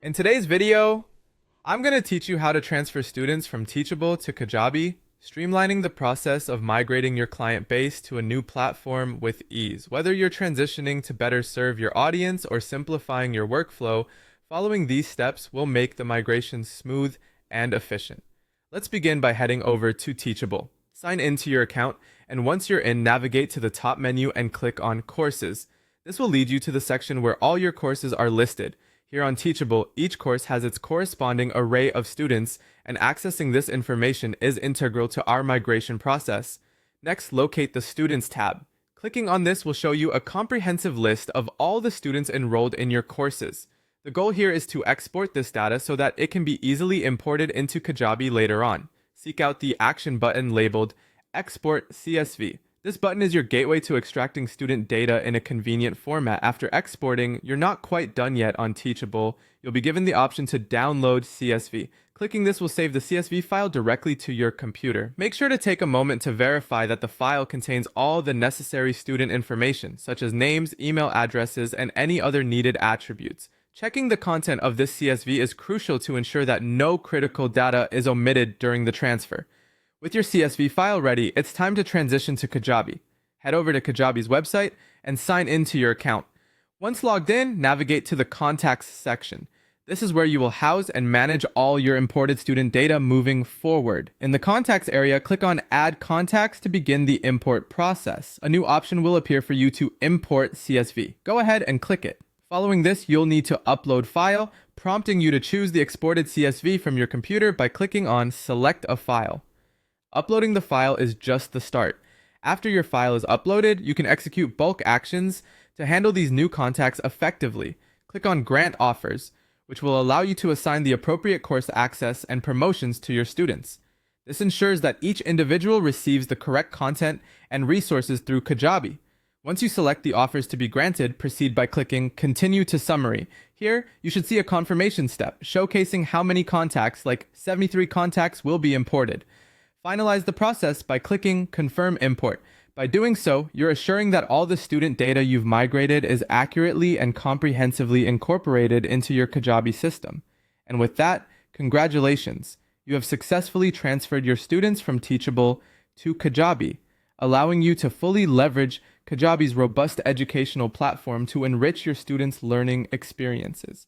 In today's video, I'm going to teach you how to transfer students from Teachable to Kajabi, streamlining the process of migrating your client base to a new platform with ease. Whether you're transitioning to better serve your audience or simplifying your workflow, following these steps will make the migration smooth and efficient. Let's begin by heading over to Teachable. Sign into your account, and once you're in, navigate to the top menu and click on Courses. This will lead you to the section where all your courses are listed. Here on Teachable, each course has its corresponding array of students, and accessing this information is integral to our migration process. Next, locate the Students tab. Clicking on this will show you a comprehensive list of all the students enrolled in your courses. The goal here is to export this data so that it can be easily imported into Kajabi later on. Seek out the action button labeled Export CSV. This button is your gateway to extracting student data in a convenient format. After exporting, you're not quite done yet on Teachable. You'll be given the option to download CSV. Clicking this will save the CSV file directly to your computer. Make sure to take a moment to verify that the file contains all the necessary student information, such as names, email addresses, and any other needed attributes. Checking the content of this CSV is crucial to ensure that no critical data is omitted during the transfer. With your CSV file ready, it's time to transition to Kajabi. Head over to Kajabi's website and sign into your account. Once logged in, navigate to the Contacts section. This is where you will house and manage all your imported student data moving forward. In the Contacts area, click on Add Contacts to begin the import process. A new option will appear for you to import CSV. Go ahead and click it. Following this, you'll need to upload file, prompting you to choose the exported CSV from your computer by clicking on Select a File. Uploading the file is just the start. After your file is uploaded, you can execute bulk actions to handle these new contacts effectively. Click on Grant Offers, which will allow you to assign the appropriate course access and promotions to your students. This ensures that each individual receives the correct content and resources through Kajabi. Once you select the offers to be granted, proceed by clicking Continue to Summary. Here, you should see a confirmation step, showcasing how many contacts, like 73 contacts, will be imported. Finalize the process by clicking Confirm Import. By doing so, you're assuring that all the student data you've migrated is accurately and comprehensively incorporated into your Kajabi system. And with that, congratulations! You have successfully transferred your students from Teachable to Kajabi, allowing you to fully leverage Kajabi's robust educational platform to enrich your students' learning experiences.